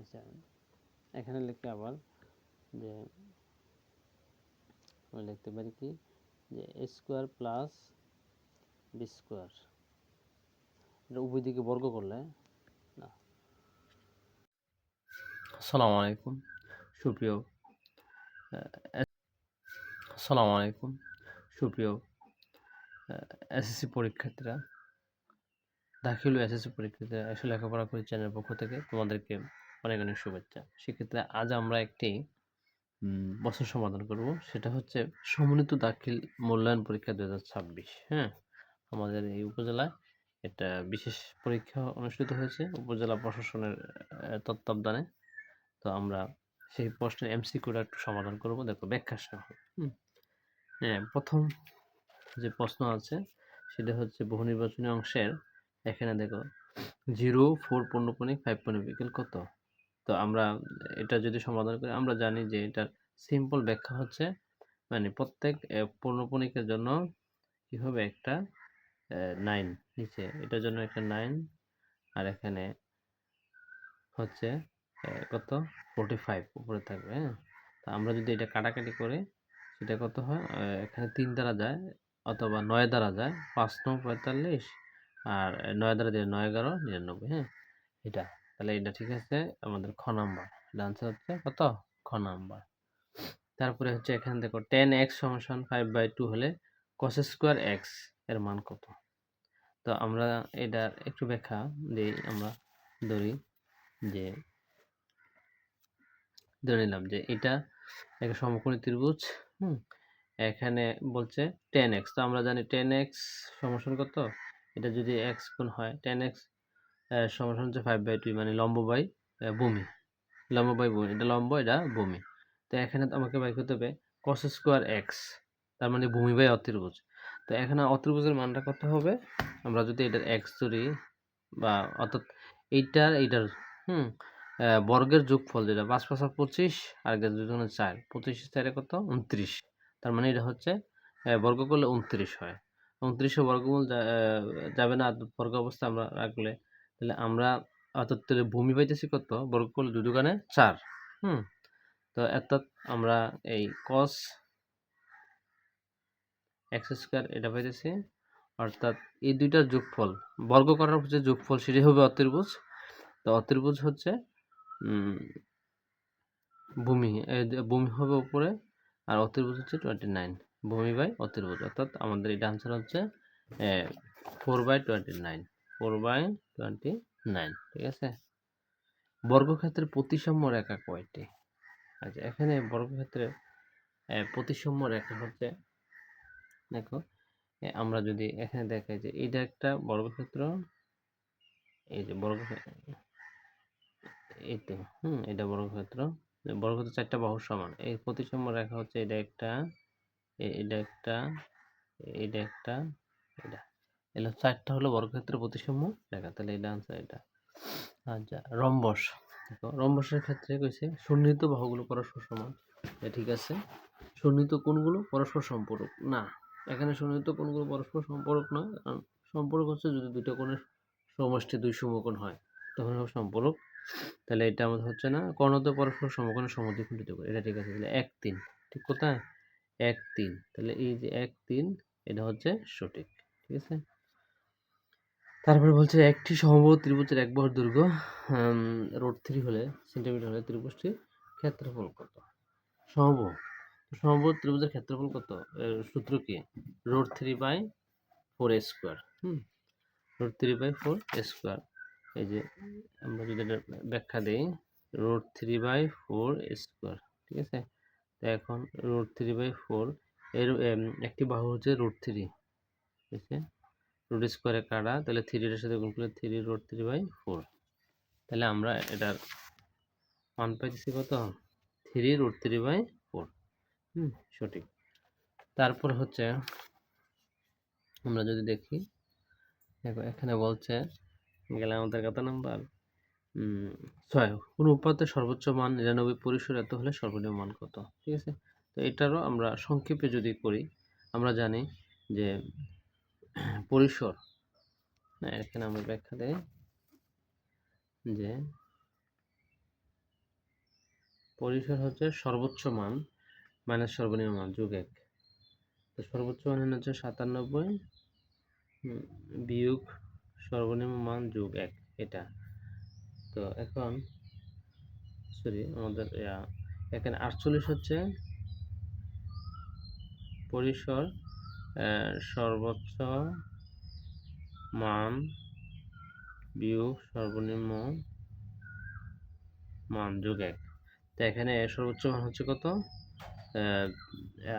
আচ্ছা, এখানে লিখতে আবার যে আমরা লিখতে পারি কি যে এ স্কোয়ার প্লাস বি স্কোয়ার, এটা উভয় দিকে বর্গ করলে না। আসসালামু আলাইকুম সুপ্রিয় আসসালামু আলাইকুম সুপ্রিয় এসএসসি পরীক্ষার্থীরা, দাখিল ও এসএসসি পরীক্ষার্থীরা, আসলে লেখাপড়া করি চ্যানেলের পক্ষ থেকে তোমাদেরকে অনেক অনেক শুভেচ্ছা। সেক্ষেত্রে আজ আমরা একটি প্রশ্ন সমাধান করব, সেটা হচ্ছে সমন্বিত দাখিল মূল্যায়ন পরীক্ষা 2026। হ্যাঁ, আমাদের এই উপজেলায় একটা বিশেষ পরীক্ষা অনুষ্ঠিত হয়েছে উপজেলা প্রশাসনের তত্ত্বাবধানে। তো আমরা সেই প্রশ্নের এমসিকিউটা একটু সমাধান করব, দেখো ব্যাখ্যা সহ। হ্যাঁ, প্রথম যে প্রশ্ন আছে সেটা হচ্ছে বহু নির্বাচনী অংশের, এখানে দেখো 0, 4 পূর্ণপণিক 5 পূর্ণবিকল কত। তো আমরা এটা যদি সমাধান করি, আমরা জানি যে এটার সিম্পল ব্যাখ্যা হচ্ছে মানে প্রত্যেক পূর্ণপণিকের জন্য কি হবে একটা 9 নিচে, এটার জন্য একটা 9, আর এখানে হচ্ছে কত 45 উপরে থাকবে। হ্যাঁ, তো আমরা যদি এটা কাটাকাটি করে সেটা কত হয়, এখানে 3 দ্বারা যায় অথবা 9 দ্বারা যায়, 5 9 45, আর 9 দ্বারা দিয়ে 9 11 99। হ্যাঁ, এটা তাহলে এটা ঠিক আছে আমাদের খ নাম্বার। এটা আনসার হচ্ছে কত, খ নাম্বার। তারপরে হচ্ছে এখানে দেখো 10x = 5/2 হলে cos স্কোয়ার x এর মান কত। তো আমরা এটার একটু ব্যাখ্যা দিই। আমরা ধরি যে ধরে নিলাম যে এটা একটা সমকোণী ত্রিভুজ। এখানে বলছে 10x, তো আমরা জানি 10x সমান কত, এটা যদি x গুণ হয় 10x সমান হচ্ছে 5/2, মানে লম্ব বাই ভূমি, লম্ব বাই ভূমি, এটা লম্ব এটা ভূমি। তো এখানে আমাকে বাই করতে হবে cos স্কোয়ার x, তার মানে ভূমি বাই অতির্ভুজ। তো এখানে অতির্ভুজের মানটা কত হবে, আমরা যদি এটার x ধরি, বা অর্থাৎ এইটার বর্গের যোগফল, যেটা 5 5 25, আর 4 25 4 কত 29, তার মানে এটা হচ্ছে বর্গ করলে 29 হয়। 29 বর্গমূল যাবে না বর্গ অবস্থা আমরা রাখলে, তাহলে আমরা অর্থাৎ ভূমি পাইতেছি কত, বর্গ করলে 2 দুগুণে 4। তো অর্থাৎ আমরা এই cos x স্কয়ার এটা পাইতেছি, অর্থাৎ এই দুইটার যোগফল, বর্গ করার যে যোগফল সেটাই হবে অতির্ভুজ। তো অতির্ভুজ হচ্ছে ভূমি, ভূমি হবে উপরে, আর অতির্ভুজ হচ্ছে 29, ভূমি বাই অতির্ভুজ। অর্থাৎ আমাদের এটা আনসার হচ্ছে 4/29, 4/29। ঠিক আছে। বর্গক্ষেত্রের প্রতিসাম্য রেখা কয়টি? আচ্ছা, এখানে বর্গক্ষেত্রের প্রতিসাম্য রেখা হচ্ছে, দেখো আমরা যদি এখানে দেখাই যে এটা একটা বর্গক্ষেত্র, এই যে বর্গক্ষেত্র, এই তো এটা বর্গক্ষেত্র, বর্গক্ষেত্র 4টা বাহুর সমান, এই প্রতিসাম্য রেখা হচ্ছে এটা একটা, এটা একটা, এটা একটা, এটা, এগুলো 4টা হলো বর্গক্ষেত্রের প্রতিসাম্য রেখা। তাহলে এটা আনসার এটা। আচ্ছা, রম্বস, দেখো রম্বসের ক্ষেত্রে কইছে সন্নিহিত বাহুগুলো পরস্পর সমান, ঠিক আছে। সন্নিহিত কোণগুলো পরস্পর সম্পূরক না, এখানে সন্নিহিত কোণগুলো পরস্পর সম্পূরক নয়, কারণ সম্পূরক হচ্ছে যদি দুটো কোণের সমষ্টি 2 সমকোণ হয় তখন হবে সম্পূরক। তাহলে এটা আমাদের হচ্ছে না, কর্ণদ্বয় পরস্পর সমকোণের সমদ্বিখণ্ডিত করে, এটা ঠিক আছে। তাহলে 1 3, ঠিক কোথায় 1 3, তাহলে এই যে 1 3 এটা হচ্ছে সঠিক। ঠিক আছে। তারপরে বলছে একটি সমবাহু ত্রিভুজের এক বাহুর দৈর্ঘ্য √3 হলে সেন্টিমিটার হলে ত্রিভুজটির ক্ষেত্রফল কত। সমবাহু ত্রিভুজের ক্ষেত্রফল কত, সূত্র কি, √3/4 স্কয়ার। √3/4 স্কয়ার। এই যে আমরা যদি এটা ব্যাখ্যা দেই, √3/4 স্কয়ার। ঠিক আছে। তো এখন √3/4 এর একটি বাহু হচ্ছে √3, ঠিক আছে, রুট স্কোয়ারে কাটা, তাহলে 3 এর সাথে গুণ করলে 3√3/4, তাহলে আমরা এটার মান পাইতেছি কত, 3√3/4। সঠিক। তারপর হচ্ছে আমরা যদি দেখি, দেখো এখানে বলছে, গেলাম আমাদের কত নাম্বার, 6, কোন উপাত্তের সর্বোচ্চ মান 99 পরিসর এত হলে সর্বনিম্ন মান কত। ঠিক আছে। তো এটারও আমরা সংক্ষেপে যদি করি, আমরা জানি যে পরিসর, এখানে আমরা ব্যাখ্যা দেই যে পরিসর হচ্ছে সর্বোচ্চ মান মাইনাস সর্বনিম্ন মান যোগ 1। তো সর্বোচ্চ মান হচ্ছে 97 বিয়োগ সর্বনিম্ন মান যোগ 1 এটা। তো এখন সরি আমাদের এখানে 48 হচ্ছে পরিসর সর্বোচ্চ মান বিয়োগ সর্বনিম্ন মান যোগ 1। তো এখানে সর্বোচ্চ মান হচ্ছে কত,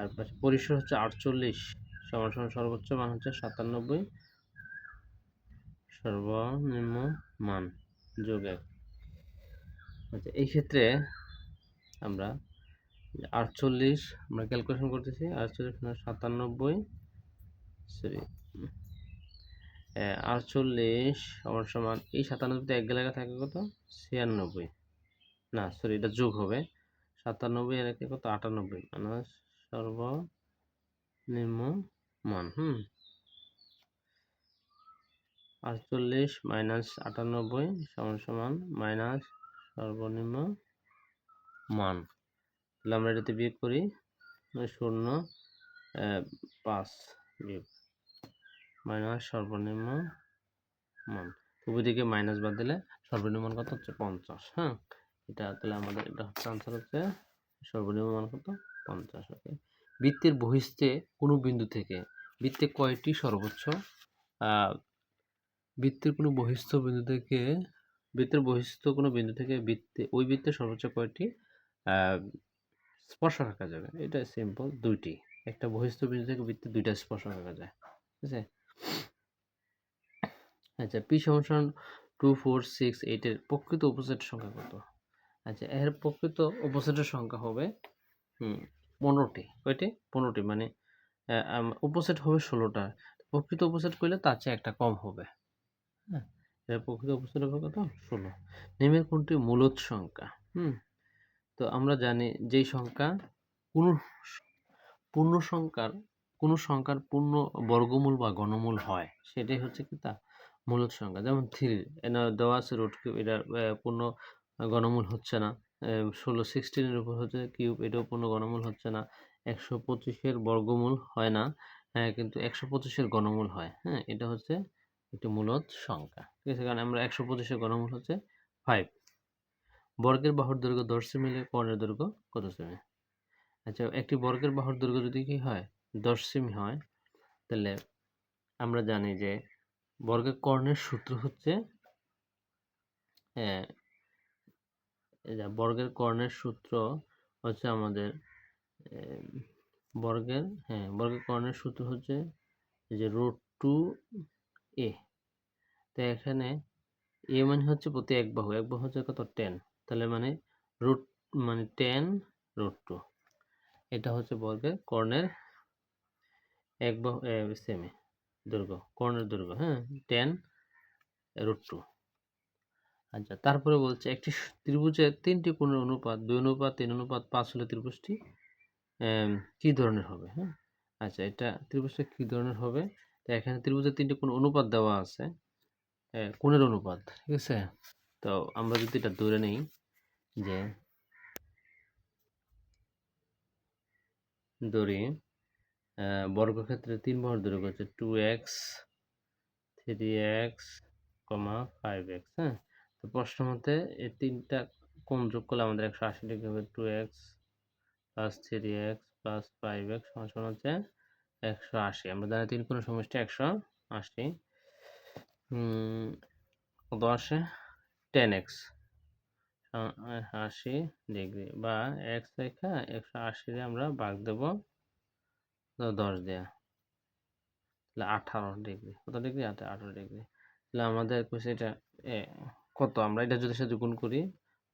আর পরিসর হচ্ছে 48 সমান সমান সর্বোচ্চ মান হচ্ছে 97 সর্বনিম্ন মান যোগ 1। আচ্ছা এই ক্ষেত্রে আমরা 48 আমরা ক্যালকুলেশন করতেছি 48 97 সরি 48 সমান সমান এই 97 তে 1 গেলে থাকে কত 96 না সরি এটা যোগ হবে 97 এর কত 98 মাইনাস সর্বনিম্ন মান 48 মাইনাস 98 সমান সমান মাইনাস সর্বনিম্ন মান। তাহলে আমরা এটাতে বিয়োগ করি 0 5 বিয়োগ মাইনাস সর্বনিম্ন মান, উভয় দিকে মাইনাস বাদ দিলে সর্বনিম্ন মান কত হচ্ছে 50। এটা তাহলে আমাদের এটা হচ্ছে আনসার হচ্ছে সর্বনিম্ন মান কত 50। ওকে, বৃত্তের বহিস্থে কোনো বিন্দু থেকে বৃত্তে কয়টি সর্বোচ্চ বৃত্তের কোনো বহিস্থ বিন্দু থেকে বৃত্তের বহিস্থ কোনো বিন্দু থেকে ওই বৃত্তের সর্বোচ্চ কয়টি স্পর্শ রাখা যাবে? এটা সিম্পল, দুইটি। একটা বহিস্থ বিন্দু থেকে বৃত্তে দুইটা স্পর্শ রাখা যায়, ঠিক আছে? আচ্ছা পি সমান 2 4 6 8 এর প্রকৃত উপসেট সংখ্যা কত? আচ্ছা এর প্রকৃত উপসেটের সংখ্যা হবে 15টি। কয়টি? 15টি, মানে উপসেট হবে 16টা। প্রকৃত উপসেট করলে তার চেয়ে একটা কম হবে। হ্যাঁ, এর প্রকৃত উপসেট হবে কত 16। নিম্নের কোনটি মূলদ সংখ্যা? তো আমরা জানি যেই সংখ্যা পূর্ণ সংখ্যার পূর্ণ বর্গমূল বা ঘনমূল হয় সেটাই হচ্ছে কি তা মূলদ সংখ্যা। যেমন 3 এখানে দেওয়া আছে রুট কিউব, এটার পূর্ণ ঘনমূল হচ্ছে না। 16 এর উপর হচ্ছে কিউব, এটাও পূর্ণ ঘনমূল হচ্ছে না। 125 এর বর্গমূল হয় না, কিন্তু 125 এর ঘনমূল হয়। এটা হচ্ছে একটি মূলদ সংখ্যা, ঠিক আছে? কারণ আমরা 125 এর ঘনমূল হচ্ছে 5। বর্গের বাহুর দৈর্ঘ্য 10 সেমি হলে কর্ণের দৈর্ঘ্য কত সেমি? আচ্ছা একটি বর্গের বাহুর দৈর্ঘ্য যদি কি হয় 10 সেমি হয়, তাহলে আমরা জানি যে বর্গের কর্ণের সূত্র হচ্ছে বর্গের কর্ণের সূত্র হচ্ছে আমাদের বর্গের কর্ণের সূত্র হচ্ছে যে √2a। তো এখানে a মানে হচ্ছে প্রতি এক বাহু হচ্ছে কত 10, তাহলে মানে tan√2। এটা হচ্ছে বর্গের কর্ণের এক বাহু সেমি দৈর্ঘ্য, কর্ণের দৈর্ঘ্য, tan√2। আচ্ছা তারপরে বলছে একটি ত্রিভুজের 3টি কোণের অনুপাত 2:3:5 হলে ত্রিভুজটি কি ধরনের হবে? আচ্ছা এটা ত্রিভুজটা কি ধরনের হবে? তো এখানে ত্রিভুজের 3টি কোণ অনুপাত দেওয়া আছে, কোণের অনুপাত, ঠিক আছে? তো আমরা যদি এটা ধরে নেই যে ধরি বর্গক্ষেত্রে 3 বাহুর দৈর্ঘ্য হচ্ছে 2x 3x 5x। তো প্রশ্ন মতে এই তিনটা কোণ যোগ করলে আমাদের 180 ডিগ্রি হবে। 2x plus 3x plus 5x সমান হচ্ছে 180। আমরা জানি 3 কোণের সমষ্টি 180। কত আসে 10x 80 ডিগ্রি, বা x রেখা 180 রে আমরা ভাগ দেব 10 দেয়া, তাহলে 18 ডিগ্রি। কত ডিগ্রি? 18 ডিগ্রি। তাহলে আমাদের এটা কত, আমরা এটা যদি সাথে গুণ করি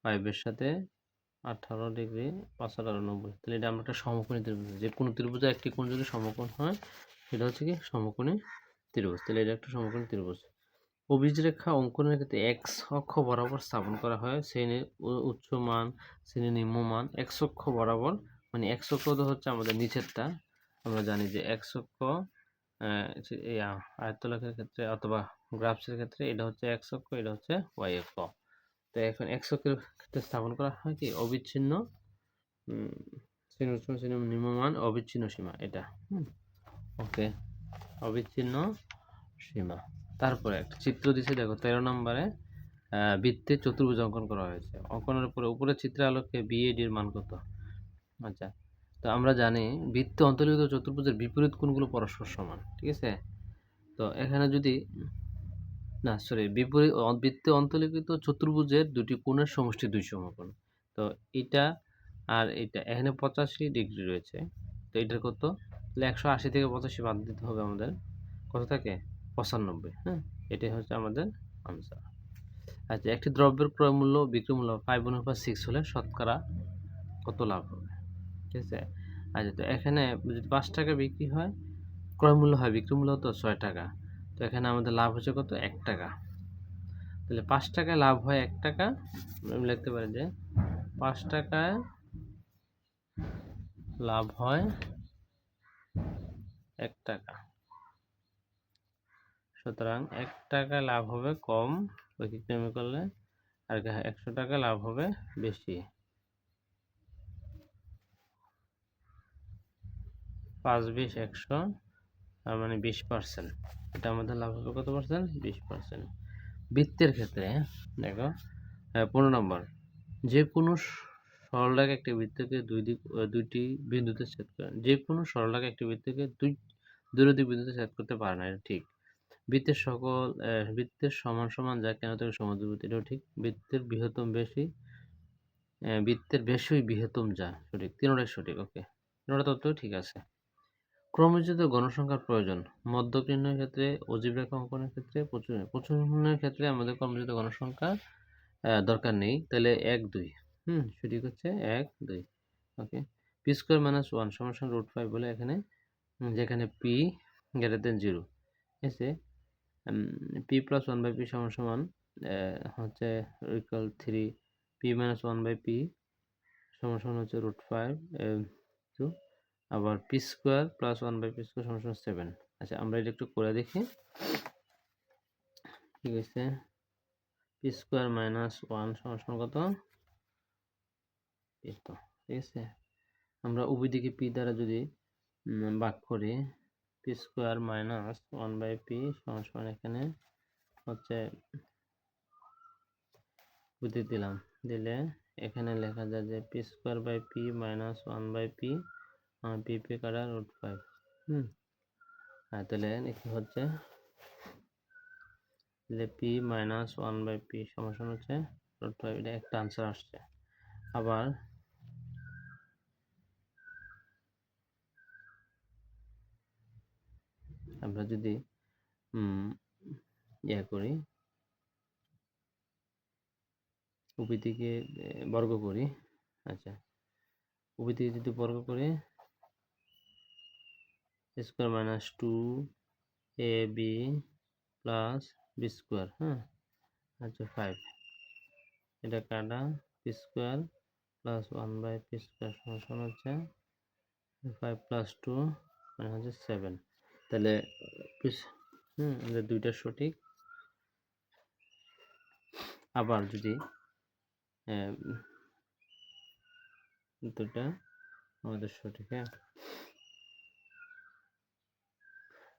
5 এর সাথে 18 ডিগ্রি 5 আর 90, তাহলে এটা আমরা একটা সমকোণী ত্রিভুজ। যে কোনো ত্রিভুজের একটি কোণ যদি সমকোণ হয় সেটা হচ্ছে কি সমকোণী ত্রিভুজ। তাহলে এটা একটা সমকোণী ত্রিভুজ। অভিজ রেখা অঙ্কনের ক্ষেত্রে x অক্ষ বরাবর স্থাপন করা হয়। শ্রেণীর উচ্চ মান শ্রেণীর নিম্ন মান x অক্ষ বরাবর, মানে x অক্ষ হচ্ছে আমাদের নিচেরটা। আমরা জানি যে x অক্ষ আয়তলেখার ক্ষেত্রে অথবা গ্রাফসের ক্ষেত্রে এটা হচ্ছে x অক্ষ, এটা হচ্ছে y অক্ষ। তো এখন x অক্ষের ক্ষেত্রে স্থাপন করা হয় কি অবিচ্ছিন্ন নিম্নমান অবিচ্ছিন্ন সীমা এটা। ওকে, অবিচ্ছিন্ন সীমা। তারপরে একটা চিত্র দিছে দেখো 13 নম্বরে বৃত্তে চতুর্ভুজ অঙ্কন করা হয়েছে। অঙ্কনের পরে উপরের চিত্রের আলোকে BAD এর মান কত? আচ্ছা, তো আমরা জানি বৃত্তে অন্তর্লিখিত চতুর্ভুজের বিপরীত কোণগুলো পরস্পর সমান, ঠিক আছে? তো এখানে যদি না সরি বিপরীত বৃত্তে অন্তর্লিখিত চতুর্ভুজের দুটি কোণের সমষ্টি 2 সমকোণ। তো এটা আর এটা এখানে 85 ডিগ্রি রয়েছে। তো এটার কত? তাহলে 180 থেকে 85 বাদ দিতে হবে আমাদের। কত থাকে? 95। হ্যাঁ, এটাই হচ্ছে আমাদের আনসার। আচ্ছা, একটি দ্রব্যের ক্রয় মূল্য বিক্রয় মূল্য 5/6 হলে শতকরা কত লাভ হবে? ঠিক আছে? আচ্ছা, তো এখানে যদি 5 টাকা বিক্রি হয়, ক্রয় মূল্য হয় বিক্রয় মূল্য তো 6 টাকা। তো এখানে আমাদের লাভ হচ্ছে কত? 1 টাকা। তাহলে 5 টাকায় লাভ হয় 1 টাকা। আমি লিখতে পারি যে 5 টাকায় লাভ হয় 1 টাকা। সুতরাং 1 টাকা লাভ হবে কম ব্যতিক্রমী করলে, আর 100 টাকা লাভ হবে বেশি। 5 20 100, তার মানে 20%। এটা আমাদের লাভ হবে কত পার্সেন্ট? 20%। বৃত্তের ক্ষেত্রে দেখো 15 নম্বর, যে কোনো সরলরেখা একটি বৃত্তকে দুইটি বিন্দুতে ছেদ করে। যে কোনো সরলরেখা একটি বৃত্তকে দুই বিন্দুতে ছেদ করতে পারে না, এটা ঠিক। বৃত্তের সমান সমান যা কেন থেকে সমদ্বিভুজ, এটাও ঠিক। বৃত্তের বেশই বৃহত্তম যা, সঠিক। তিনটাই সঠিক। ওকে, তিনটা তত্ত্ব ঠিক আছে। ক্রমযোজিত গণসংখ্যার প্রয়োজন মধ্যক নির্ণয়ের ক্ষেত্রে, অজীব রেখা অঙ্কনের ক্ষেত্রে, প্রচুর নির্ণয়ের ক্ষেত্রে আমাদের ক্রমযোজিত গণসংখ্যা দরকার নেই। তাহলে 1 2 সঠিক হচ্ছে 1 2। ওকে, পি স্কোয়ার মাইনাস 1 সমান √5 বলে এখানে যেখানে পি গ্রেটার দেন 0 এসে পি প্লাস 1/p সমান হচ্ছে ইকুয়াল 3, পি মাইনাস 1/p সমান হচ্ছে √5 2, আবার P square plus 1/p square সমান 7। আচ্ছা, আমরা এটা একটু করে দেখি। ঠিক আছে, পি স্কোয়ার মাইনাস 1 সমান কত? এই তো, ঠিক আছে। আমরা উভয় দিকে পি দ্বারা যদি ভাগ করি, পি স্কোয়ার মাইনাস 1/p সমান এখানে হচ্ছে বুঝে দিলাম, দিলে এখানে লেখা যায় যে P square by P minus 1/p, P P কাটা √5। হ্যাঁ, তাহলে কি হচ্ছে যে পি মাইনাস 1/p সমান হচ্ছে √5। এটা একটা আনসার আসছে। আবার আমরা যদি করি, উভয় দিকে বর্গ করি। আচ্ছা, উভয় দিকে যদি বর্গ করি, square minus 2ab plus B square, আচ্ছা 5, এটা কাটা P square plus 1/p square সমান হচ্ছে 5 প্লাস 2 মানে হচ্ছে 7। তাহলে দুইটা সঠিক। আবার যদি দুটা আমাদের সঠিক,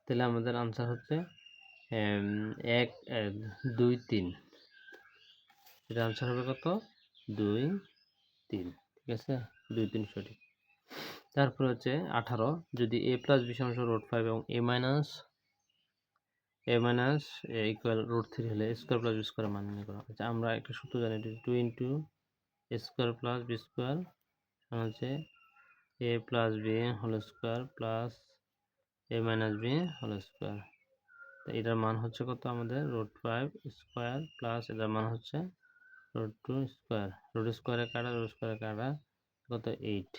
তাহলে আমাদের আনসার হচ্ছে 1 2 3। এটা আনসার হবে কত? 2 3। ঠিক আছে, 2 3 সঠিক। তারপর হচ্ছে 18, যদি a প্লাস b সমান √5 এবং a মাইনাস ইকুয়াল √3 হলে স্কোয়ার প্লাস বি স্কোয়ার মান নির্ণয় করা। আচ্ছা, আমরা একটা সূত্র জানি, 2 into a square plus B square সমান হচ্ছে a plus B whole square plus a minus B whole square. তো এটার মান হচ্ছে কত আমাদের? √5 স্কোয়ার প্লাস এটার মান হচ্ছে √2 স্কোয়ার। √স্কোয়ারে কাটা কত? 8।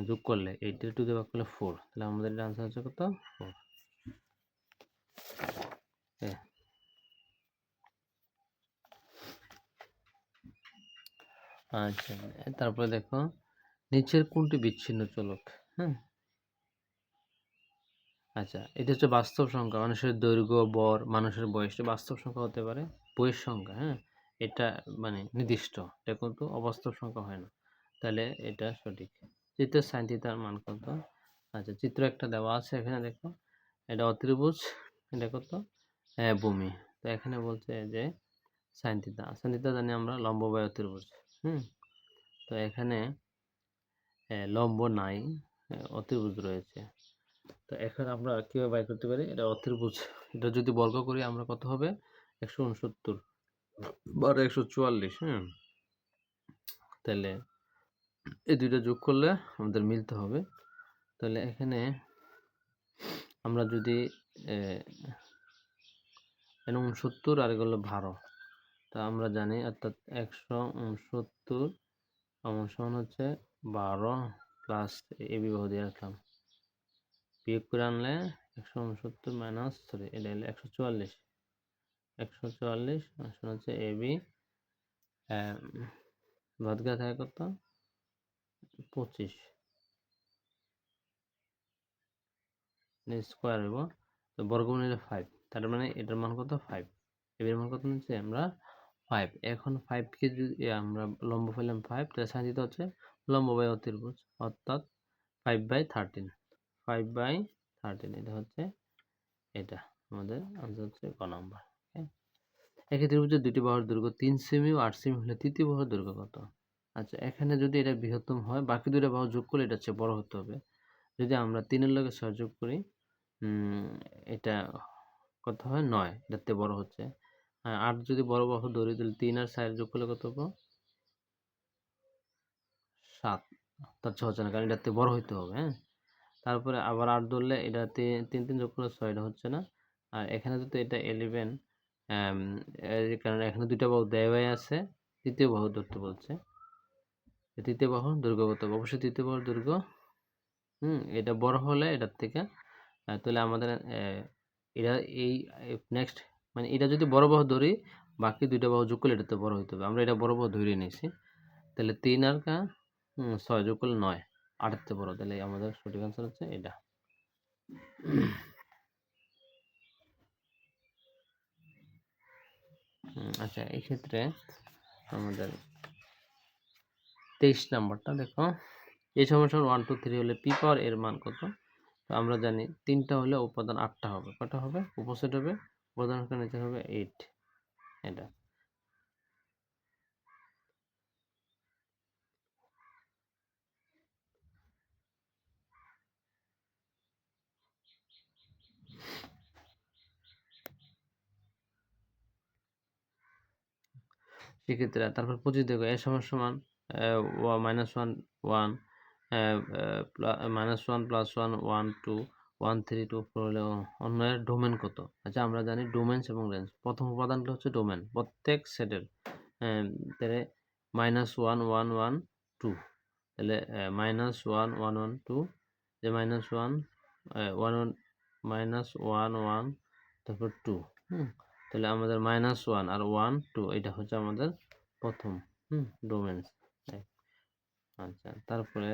যোগ করলে 8 এর 2 দিয়ে ভাগ করলে 4। তাহলে আমাদের এটা আনসার হচ্ছে কত? 4। আচ্ছা, তারপরে দেখো নিচের কোনটি বিচ্ছিন্ন চলক? আচ্ছা, এটা হচ্ছে বাস্তব সংখ্যা, মানুষের দৈর্ঘ্য, বর, মানুষের বয়স, বাস্তব সংখ্যা হতে পারে বইয়ের সংখ্যা। এটা মানে নির্দিষ্ট, এটা কিন্তু অবাস্তব সংখ্যা হয় না, তাহলে এটা সঠিক। চিত্রের সাইন থিটার মান কত? আচ্ছা, চিত্র একটা দেওয়া আছে এখানে, দেখো এটা অত্রিভুজ, এটা কত? ভূমি। তো এখানে বলছে যে সাইন থিটা, সাইন থিটা জানি আমরা লম্ব বাই অত্রিভুজ। তো এখানে লম্ব নাই, অত্রিভুজ রয়েছে। তো এখন আমরা কিভাবে বাই করতে পারি? এটা অত্রিভুজ, এটা যদি বর্গ করি আমরা কত হবে? 169 বার 144। তাহলে এই দুইটা যোগ করলে আমাদের মিলতে হবে। তাহলে এখানে আমরা যদি 69 আর এগুলো 12, তা আমরা জানি অর্থাৎ 169 সমান হচ্ছে 12 প্লাস এ বিবাহ দিয়ে রাখলাম, বিয়োগ করে আনলে 169 মাইনাস, সরি এটা হলো 144, 144 সমান হচ্ছে এ বি ভাতগা থাকে কত? 25 স্কোয়ার হইব, তো বর্গমূল নিলে 5, তার মানে এটার মান কত? 5। এর মান কত নিচ্ছে আমরা? 5। এখন 5 কে যদি আমরা লম্ব পেলাম 5, তাহলে সাইন থিটা হচ্ছে লম্ব বাই অতিভুজ, অর্থাৎ 5/13, 5/13, এটা হচ্ছে এটা আমাদের আনসার হচ্ছে ক নাম্বার। একই ত্রিভুজের দুটি বাহুর দৈর্ঘ্য 3 সেমি ও 8 সেমি হলে তৃতীয় বাহুর দৈর্ঘ্য কত? আচ্ছা, এখানে যদি এটা বৃহত্তম হয়, বাকি দুটো বাহু যোগ করলে এটা চেয়ে বড় হতে হবে। যদি আমরা 3 এর লগে 6 যোগ করি, এটা কত হয়? 9, এটার থেকে বড় হচ্ছে। 8 যদি বড় বাহু ধরি, তাহলে 3 আর 4 যোগ করলে কত হবে? 7। তার 6 হচ্ছে না, কারণ এটার থেকে বড় হইতে হবে। তারপরে আবার 8 ধরলে এটা 3 যোগ করলে 6, এটা হচ্ছে না। আর এখানে যদি এটা 11, কারণ এখানে দুইটা বাহু দেওয়াই আছে, তৃতীয় বাহু ধরতে বলছে। তৃতীয় বাহুর দৈর্ঘ্য কত হবে? অবশ্যই তৃতীয় বাহুর দৈর্ঘ্য এটা বড় হলে এটার থেকে, তাহলে আমাদের এটা এই নেক্সট, মানে এটা যদি বড় বাহু ধরি, বাকি দুইটা বাহু যোগ করলে এটাতে বড় হইতে হবে। আমরা এটা বড় বাহু ধরে নিয়েছি, তাহলে 3 আর 6 যোগ করলে 9, 8 এর থেকে বড়, তাহলে আমাদের সঠিক আনসার হচ্ছে এটা। আচ্ছা, এই ক্ষেত্রে আমাদের 23 নাম্বারটা দেখো, এই সমস্যার 1 2 3 হলে পি পাওয়ার এর মান কত? তো আমরা জানি 3টা হলে উপাদান 8টা হবে। কটা হবে? উপসেট হবে, উপাদান নিচে হবে 8, এটা। সেক্ষেত্রে তারপর 25 দেখো, এ সমান -1 1 -1 +1 1 2 1 3 2 4 হলে অন্যের ডোমেন কত? আচ্ছা, আমরা জানি ডোমেনস এবং রেঞ্জ। প্রথম উপাদানটা হচ্ছে ডোমেন, প্রত্যেক সেটের। তাহলে -1 1 1 2, তাহলে -1 1 1 2, যে -1 1 1 -1 1, তারপর 2। তাহলে আমাদের -1 আর 1 2, এটা হচ্ছে আমাদের প্রথম ডোমেন্স। আচ্ছা, তারপরে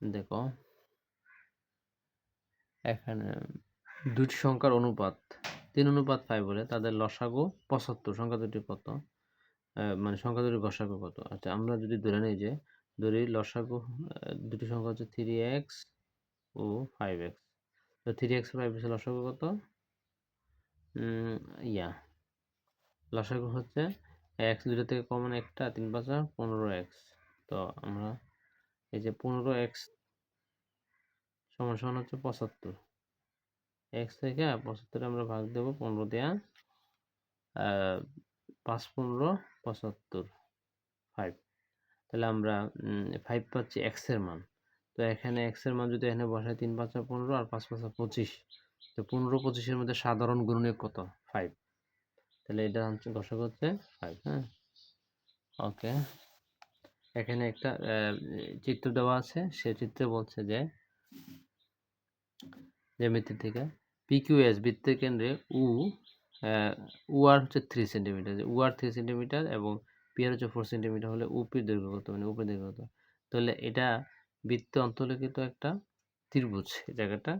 দেখো এখানে দুটি সংখ্যার অনুপাত 3:5 হলে তাদের লসাগু 75, সংখ্যা দুটি কত? মানে সংখ্যা দুটির গসাগু কত? আচ্ছা, আমরা যদি ধরে নিই যে ধরি লসাগু, দুটি সংখ্যা হচ্ছে 3x ও 5x, তো 3x 5x এর লসাগু কত? লসাগু হচ্ছে x দুটো থেকে কমন একটা, 3 5 15x। তো আমরা এই যে 15x সমান হচ্ছে 75, x থেকে 75 আমরা ভাগ দেব 15 দিয়া, 5 15 75, 5। তাহলে আমরা 5 পাচ্ছি x এর মান। তো এখানে x এর মান যদি এখানে বসাই, 3 5 15 আর 5 5 25, তো 15 25 এর মধ্যে সাধারণ গুণনীয়ক কত? 5। তাহলে এটা হচ্ছে গসাগু হচ্ছে 5। ওকে, এখানে একটা চিত্র দেওয়া আছে, সে চিত্রে বলছে যে জ্যামিতি থেকে PQS বৃত্তের কেন্দ্রে UR হচ্ছে 3 সেন্টিমিটার, UR 3 সেন্টিমিটার এবং PR হচ্ছে 4 সেন্টিমিটার হলে UPর দৈর্ঘ্য কত? মানে উপরের দৈর্ঘ্য কত? তাহলে এটা বৃত্তে অন্তর্লিখিত একটা ত্রিভুজ, এই জায়গাটা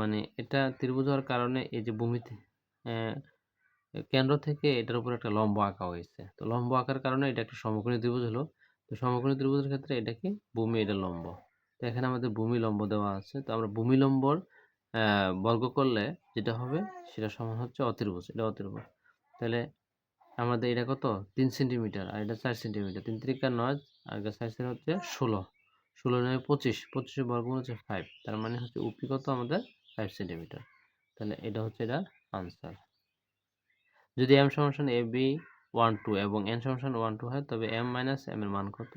মানে এটা ত্রিভুজ হওয়ার কারণে এই যে ভূমিতে কেন্দ্র থেকে এটার উপর একটা লম্ব আঁকা হয়েছে। তো লম্ব আঁকার কারণে এটা একটা সমকোণী ত্রিভুজ হলো। তো সমকোণী ত্রিভুজের ক্ষেত্রে এটা কি ভূমি, এটা লম্ব। তো এখানে আমাদের ভূমি লম্ব দেওয়া আছে। তো আমরা ভূমি লম্বর বর্গ করলে যেটা হবে সেটা সমান হচ্ছে অতির্ভুজ। এটা অতির্ভুজ। তাহলে আমাদের এটা কত 3 সেন্টিমিটার আর এটা 4 সেন্টিমিটার। 3 3 9 আর এটা 4 হচ্ছে 16। 16 9 25, 25 এর বর্গমূল হচ্ছে 5। তার মানে হচ্ছে উপরি কত আমাদের 5 সেন্টিমিটার। তাহলে এটা হচ্ছে এটার আনসার। যদি m সমান ab 1 2 এবং n সমান 1 2 হয় তবে m মাইনাস m এর মান কত?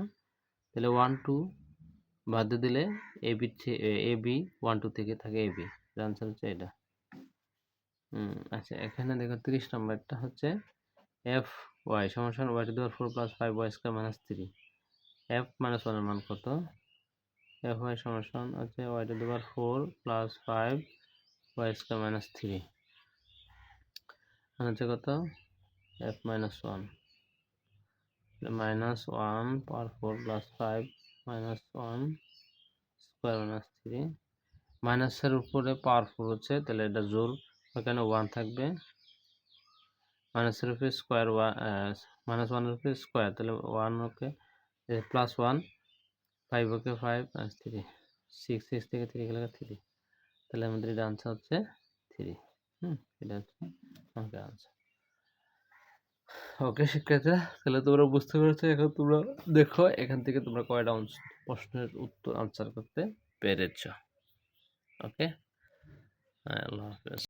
তাহলে 1 2 বাদ দিয়ে দিলে ab 1 2 থেকে থাকে ab। এর আনসার হচ্ছে এটা। আচ্ছা এখানে দেখো 30 নম্বরটা হচ্ছে fy সমান y to the power 4 plus 5y square minus 3। f minus 1 এর মান কত? fy সমান হচ্ছে y to the power 4 plus 5y square minus 3। হচ্ছে কত? f minus 1 minus 1 power 4 plus 5 minus 1 square minus 3 মাইনাসের উপরে পাওয়ার 4 হচ্ছে তাহলে এটা জোর এখানে 1 থাকবে মাইনাসের উপরে স্কয়ার মাইনাস 1 এর উপরে স্কয়ার তাহলে 1 ওকে প্লাস 1 5 ওকে 5 প্লাস 3 6 6 থেকে 3 গেলে 3 তাহলে আমাদের এটা आंसर হচ্ছে 3 এটা হচ্ছে আমাদের आंसर। ওকে শিক্ষার্থীরা, তাহলে তোমরা বুঝতে পেরেছো। এখন তোমরা দেখো এখান থেকে তোমরা কয়টা প্রশ্নের উত্তর আনসার করতে পেরেছো। ওকে, আল্লাহ হাফেজ।